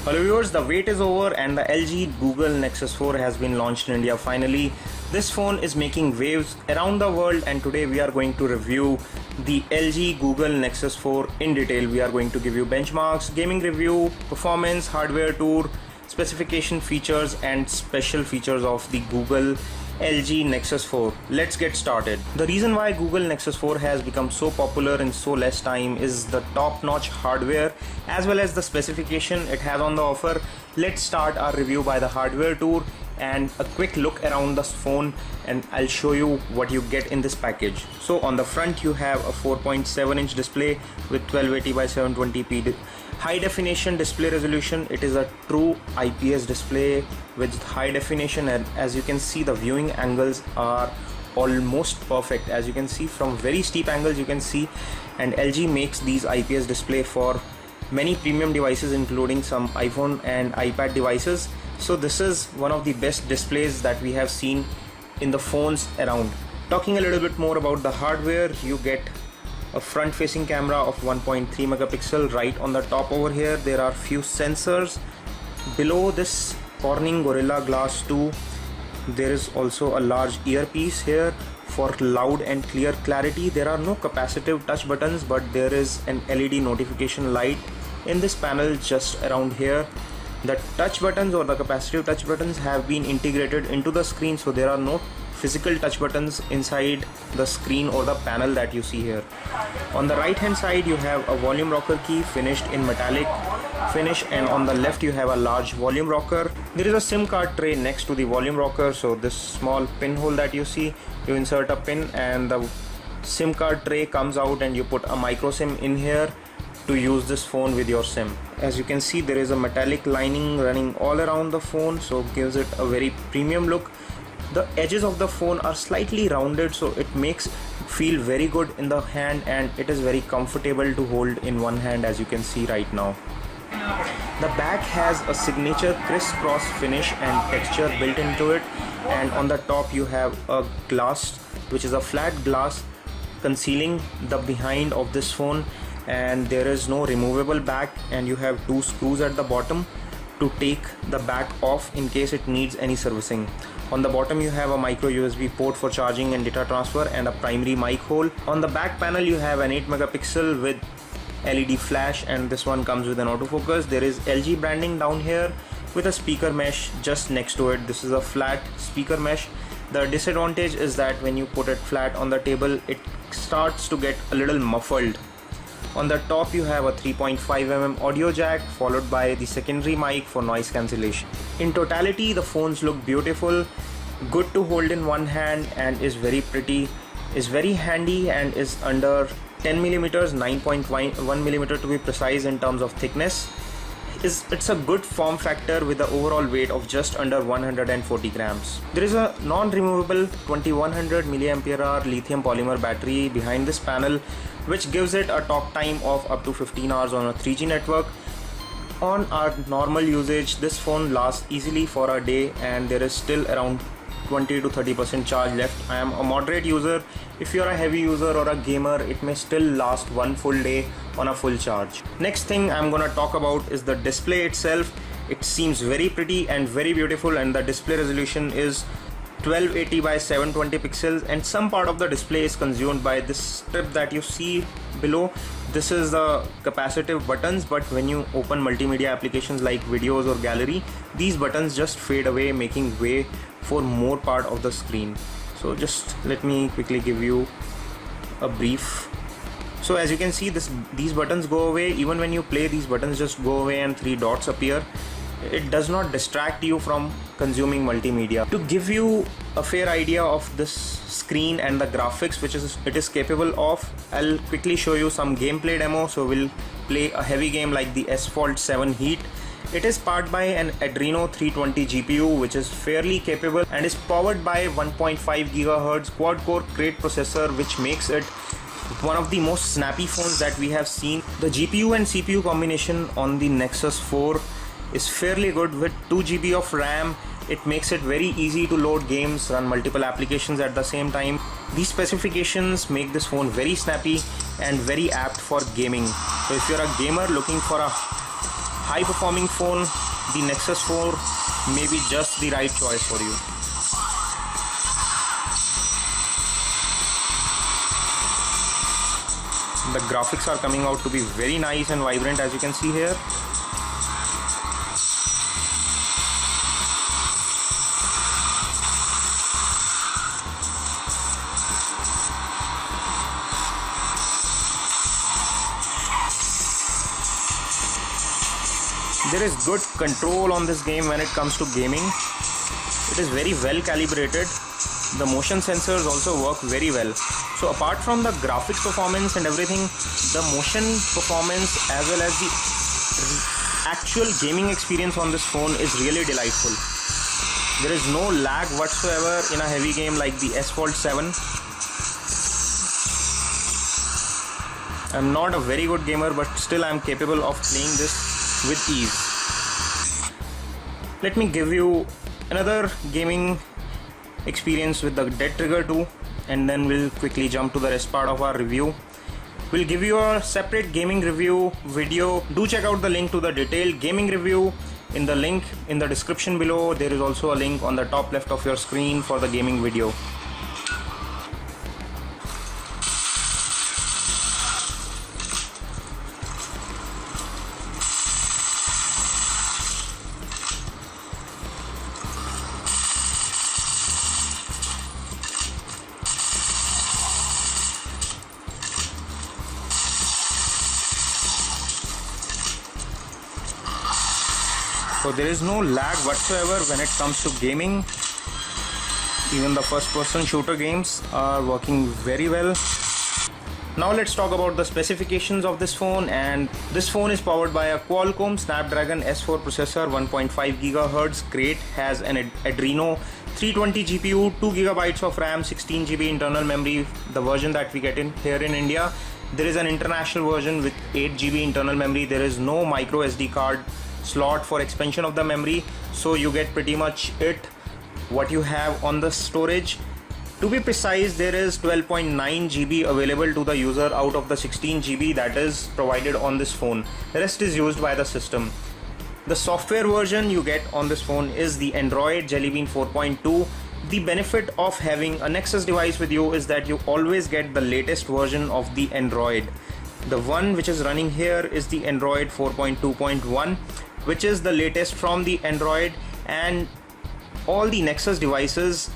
Hello viewers, the wait is over and the LG Google Nexus 4 has been launched in India finally. This phone is making waves around the world and today we are going to review the LG Google Nexus 4 in detail. We are going to give you benchmarks, gaming review, performance, hardware tour, specification, features and special features of the Google LG Nexus 4. Let's get started. The reason why Google Nexus 4 has become so popular in so less time is the top-notch hardware as well as the specification it has on the offer. Let's start our review by the hardware tour and a quick look around the phone, and I'll show you what you get in this package. So on the front you have a 4.7-inch display with 1280 by 720p high definition display resolution. It is a true IPS display with high definition, and as you can see the viewing angles are almost perfect. As you can see from very steep angles you can see, and LG makes these IPS display for many premium devices including some iPhone and iPad devices. So this is one of the best displays that we have seen in the phones around. Talking a little bit more about the hardware, you get a front facing camera of 1.3 megapixel. Right on the top over here there are few sensors. Below this Corning Gorilla Glass 2 there is also a large earpiece here for loud and clear clarity. There are no capacitive touch buttons, but there is an LED notification light in this panel just around here. The touch buttons or the capacitive touch buttons have been integrated into the screen, so there are no physical touch buttons inside the screen or the panel that you see here. On the right hand side you have a volume rocker key finished in metallic finish, and on the left you have a large volume rocker. There is a SIM card tray next to the volume rocker, so this small pinhole that you see, you insert a pin and the SIM card tray comes out and you put a micro SIM in here to use this phone with your SIM. As you can see there is a metallic lining running all around the phone, so gives it a very premium look. The edges of the phone are slightly rounded, so it makes it feel very good in the hand and it is very comfortable to hold in one hand, as you can see right now. The back has a signature crisscross finish and texture built into it, and on the top you have a glass which is a flat glass concealing the behind of this phone, and there is no removable back, and you have two screws at the bottom to take the back off in case it needs any servicing. On the bottom you have a micro USB port for charging and data transfer and a primary mic hole. On the back panel you have an 8 megapixel with LED flash, and this one comes with an autofocus. There is LG branding down here with a speaker mesh just next to it. This is a flat speaker mesh. The disadvantage is that when you put it flat on the table it starts to get a little muffled. On the top you have a 3.5mm audio jack followed by the secondary mic for noise cancellation. In totality the phones look beautiful, good to hold in one hand, and is very pretty, is very handy, and is under 10mm, 9.1mm to be precise in terms of thickness. It's a good form factor with the overall weight of just under 140 grams. There is a non-removable 2100 mAh lithium polymer battery behind this panel, which gives it a talk time of up to 15 hours on a 3G network. On our normal usage this phone lasts easily for a day and there is still around 20 to 30% charge left. I am a moderate user. If you are a heavy user or a gamer, it may still last one full day on a full charge. Next thing I'm gonna talk about is the display itself. It seems very pretty and very beautiful, and the display resolution is 1280 by 720 pixels, and some part of the display is consumed by this strip that you see below. This is the capacitive buttons, but when you open multimedia applications like videos or gallery, these buttons just fade away, making way for more part of the screen. So just let me quickly give you a brief. So as you can see these buttons go away. Even when you play, these buttons just go away and three dots appear. It does not distract you from consuming multimedia. To give you a fair idea of this screen and the graphics which it is capable of, I'll quickly show you some gameplay demo. So we'll play a heavy game like the Asphalt 7 Heat. It is powered by an Adreno 320 GPU which is fairly capable and is powered by 1.5 GHz quad-core Crate processor, which makes it one of the most snappy phones that we have seen. The GPU and CPU combination on the Nexus 4 is fairly good. With 2 GB of RAM, it makes it very easy to load games, run multiple applications at the same time. These specifications make this phone very snappy and very apt for gaming. So if you're a gamer looking for a high performing phone, the Nexus 4 may be just the right choice for you. The graphics are coming out to be very nice and vibrant, as you can see here. There is good control on this game when it comes to gaming. It is very well calibrated. The motion sensors also work very well. So apart from the graphics performance and everything, the motion performance as well as the actual gaming experience on this phone is really delightful. There is no lag whatsoever in a heavy game like the Asphalt 7. I'm not a very good gamer, but still I'm capable of playing this with ease. Let me give you another gaming experience with the Dead Trigger 2, and then we'll quickly jump to the rest part of our review. We'll give you a separate gaming review video. Do check out the link to the detailed gaming review in the link in the description below. There is also a link on the top left of your screen for the gaming video. So there is no lag whatsoever when it comes to gaming. Even the first person shooter games are working very well. Now let's talk about the specifications of this phone. And this phone is powered by a Qualcomm Snapdragon S4 processor, 1.5 GHz. Great, has an Adreno 320 GPU, 2 GB of RAM, 16 GB internal memory. The version that we get in here in India. There is an international version with 8 GB internal memory. There is no micro SD card slot for expansion of the memory, so you get pretty much what you have on the storage. To be precise, there is 12.9 GB available to the user out of the 16 GB that is provided on this phone. The rest is used by the system. The software version you get on this phone is the Android Jelly Bean 4.2. The benefit of having a Nexus device with you is that you always get the latest version of the Android. The one which is running here is the Android 4.2.1, which is the latest from the Android, and all the Nexus devices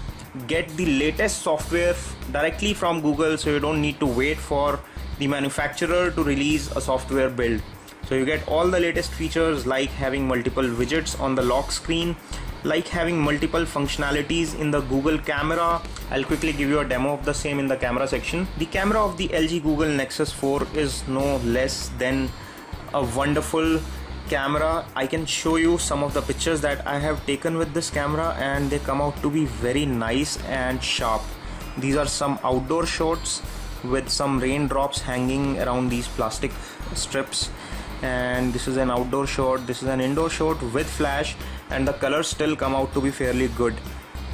get the latest software directly from Google, so you don't need to wait for the manufacturer to release a software build. So you get all the latest features, like having multiple widgets on the lock screen, like having multiple functionalities in the Google camera. I'll quickly give you a demo of the same in the camera section. The camera of the LG Google Nexus 4 is no less than a wonderful camera. I can show you some of the pictures that I have taken with this camera, and they come out to be very nice and sharp. These are some outdoor shots with some raindrops hanging around these plastic strips, and this is an outdoor shot. This is an indoor shot with flash, and the colors still come out to be fairly good.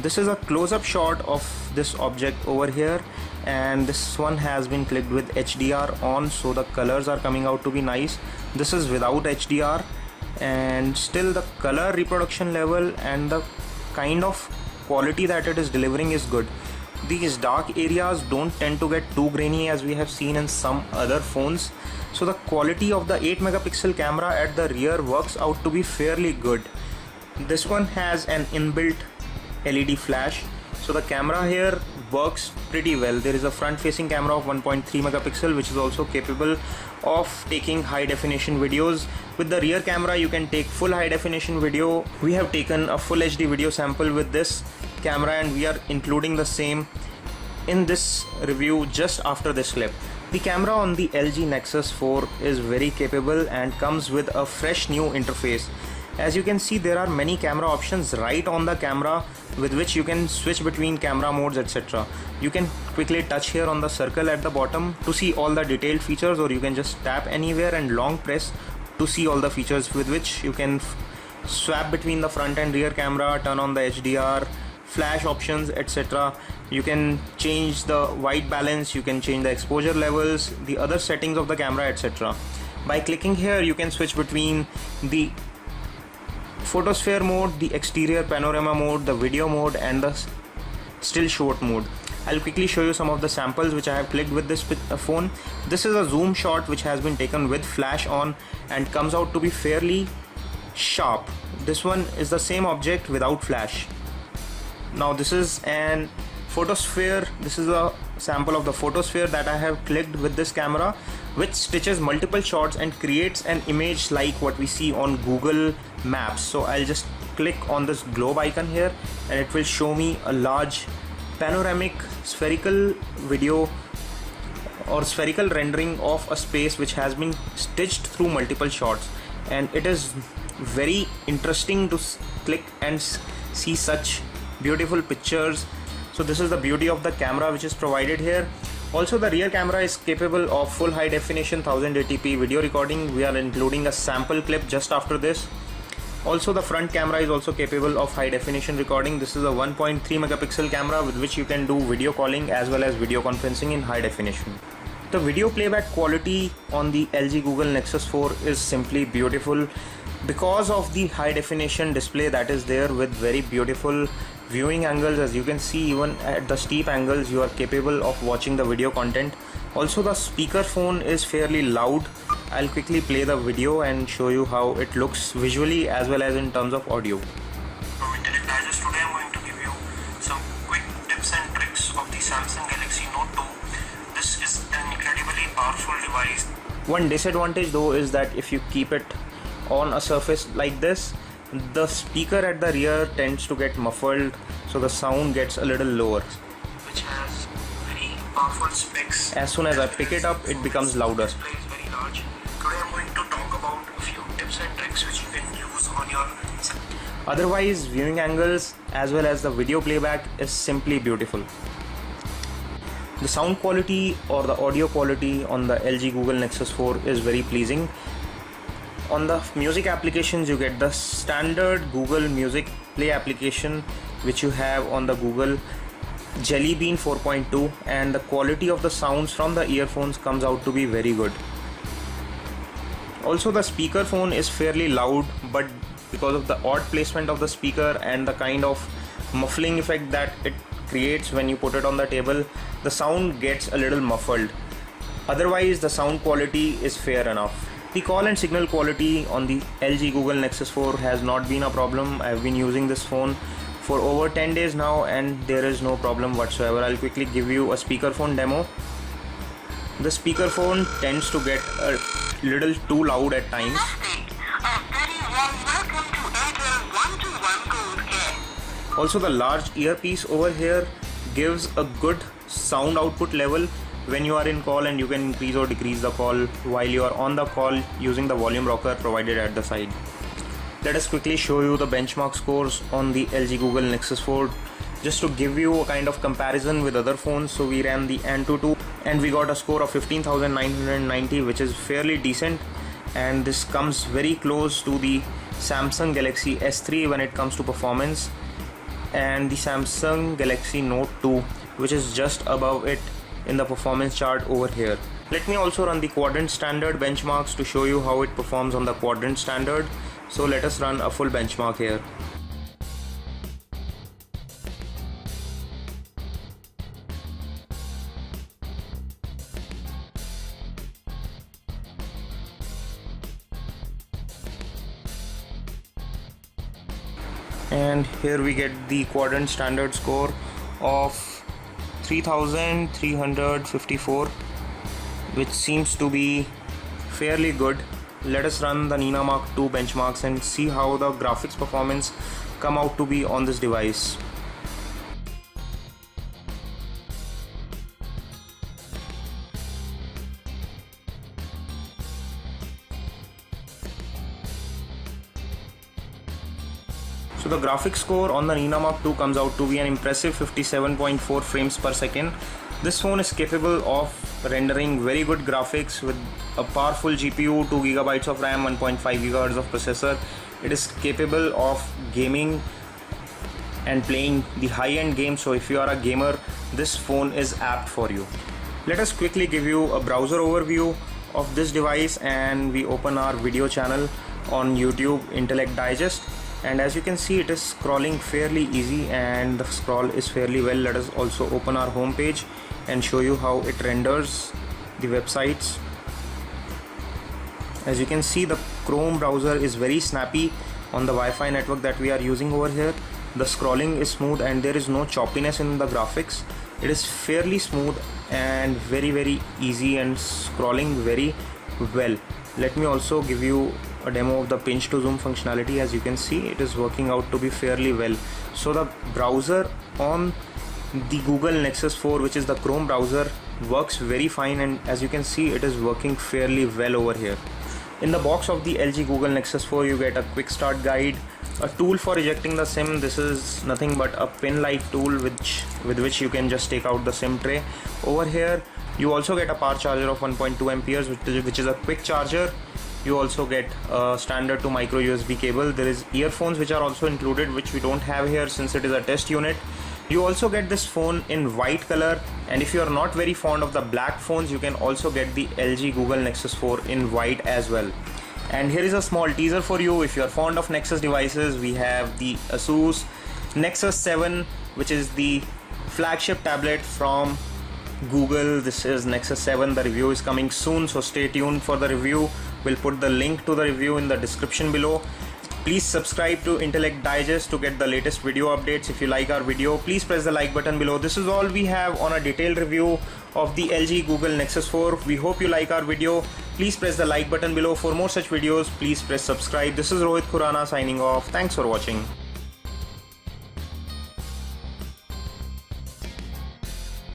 This is a close-up shot of this object over here, and this one has been clicked with HDR on, so the colors are coming out to be nice. This is without HDR, and still the color reproduction level and the kind of quality that it is delivering is good. These dark areas don't tend to get too grainy as we have seen in some other phones, so the quality of the 8 megapixel camera at the rear works out to be fairly good. This one has an inbuilt LED flash, so the camera here works pretty well. There is a front facing camera of 1.3 megapixel which is also capable of taking high definition videos. With the rear camera you can take full high definition video. We have taken a full HD video sample with this camera, and we are including the same in this review just after this clip. The camera on the LG Nexus 4 is very capable and comes with a fresh new interface. As you can see, there are many camera options right on the camera with which you can switch between camera modes, etc. You can quickly touch here on the circle at the bottom to see all the detailed features, or you can just tap anywhere and long press to see all the features, with which you can swap between the front and rear camera, turn on the HDR, flash options, etc. You can change the white balance, you can change the exposure levels, the other settings of the camera, etc. By clicking here, you can switch between the photosphere mode, the exterior panorama mode, the video mode, and the still shot mode. I'll quickly show you some of the samples which I have clicked with this phone. This is a zoom shot which has been taken with flash on and comes out to be fairly sharp. This one is the same object without flash. Now this is an photosphere. This is a sample of the photosphere that I have clicked with this camera, which stitches multiple shots and creates an image like what we see on Google Maps. So I'll just click on this globe icon here and it will show me a large panoramic spherical video or spherical rendering of a space which has been stitched through multiple shots, and it is very interesting to click and see such beautiful pictures. So this is the beauty of the camera which is provided here. Also, the rear camera is capable of full high definition 1080p video recording. We are including a sample clip just after this. Also, the front camera is also capable of high definition recording. This is a 1.3 megapixel camera with which you can do video calling as well as video conferencing in high definition. The video playback quality on the LG Google Nexus 4 is simply beautiful because of the high definition display that is there with very beautiful viewing angles. As you can see, even at the steep angles you are capable of watching the video content. Also, the speaker phone is fairly loud. I'll quickly play the video and show you how it looks visually as well as in terms of audio. From Intellect Digest, today I'm going to give you some quick tips and tricks of the Samsung Galaxy Note 2. This is an incredibly powerful device. One disadvantage though is that if you keep it on a surface like this, the speaker at the rear tends to get muffled, so the sound gets a little lower. Which has very powerful specs. As soon as I pick it up, it becomes louder. Display is very large. Today I'm going to talk about a few tips and tricks which you can use on your. Otherwise, viewing angles as well as the video playback is simply beautiful. The sound quality or the audio quality on the LG Google Nexus 4 is very pleasing. On the music applications, you get the standard Google Music Play application which you have on the Google Jelly Bean 4.2, and the quality of the sounds from the earphones comes out to be very good. Also, the speaker phone is fairly loud, but because of the odd placement of the speaker and the kind of muffling effect that it creates when you put it on the table, the sound gets a little muffled. Otherwise, the sound quality is fair enough. The call and signal quality on the LG Google Nexus 4 has not been a problem. I've been using this phone for over 10 days now and there is no problem whatsoever. I'll quickly give you a speakerphone demo. The speakerphone tends to get a little too loud at times. Also, the large earpiece over here gives a good sound output level when you are in call, and you can increase or decrease the call while you are on the call using the volume rocker provided at the side. Let us quickly show you the benchmark scores on the LG Google Nexus 4 just to give you a kind of comparison with other phones. So we ran the Antutu and we got a score of 15,990, which is fairly decent, and this comes very close to the Samsung Galaxy S3 when it comes to performance, and the Samsung Galaxy Note 2, which is just above it in the performance chart over here. Let me also run the quadrant standard benchmarks to show you how it performs on the quadrant standard. So let us run a full benchmark here. And here we get the quadrant standard score of 3,354, which seems to be fairly good. Let us run the Nina Mark II benchmarks and see how the graphics performance come out to be on this device. So the graphics score on the Nina Mark II comes out to be an impressive 57.4 frames per second. This phone is capable of rendering very good graphics with a powerful GPU, 2 GB of RAM, 1.5 GHz of processor. It is capable of gaming and playing the high-end games, so if you are a gamer, this phone is apt for you. Let us quickly give you a browser overview of this device and we open our video channel on YouTube, Intellect Digest, and as you can see it is scrolling fairly easy and the scroll is fairly well. Let us also open our home page and show you how it renders the websites. As you can see, the Chrome browser is very snappy on the Wi-Fi network that we are using over here. The scrolling is smooth and there is no choppiness in the graphics. It is fairly smooth and very easy and scrolling very well. Let me also give you a demo of the pinch to zoom functionality. As you can see, it is working out to be fairly well. So the browser on the Google Nexus 4, which is the Chrome browser, works very fine, and as you can see it is working fairly well over here. In the box of the LG Google Nexus 4 you get a quick start guide, a tool for ejecting the SIM. This is nothing but a pin like tool with which you can just take out the SIM tray. Over here you also get a power charger of 1.2 amperes, which is a quick charger. You also get a standard to micro USB cable. There is earphones which are also included, which we don't have here since it is a test unit. You also get this phone in white color, and if you are not very fond of the black phones, you can also get the LG Google Nexus 4 in white as well. And here is a small teaser for you. If you are fond of Nexus devices, we have the Asus Nexus 7, which is the flagship tablet from Google. This is Nexus 7. The review is coming soon, so stay tuned for the review. We'll put the link to the review in the description below. Please subscribe to Intellect Digest to get the latest video updates. If you like our video, please press the like button below. This is all we have on a detailed review of the LG Google Nexus 4. We hope you like our video. Please press the like button below. For more such videos, please press subscribe. This is Rohit Khurana signing off. Thanks for watching.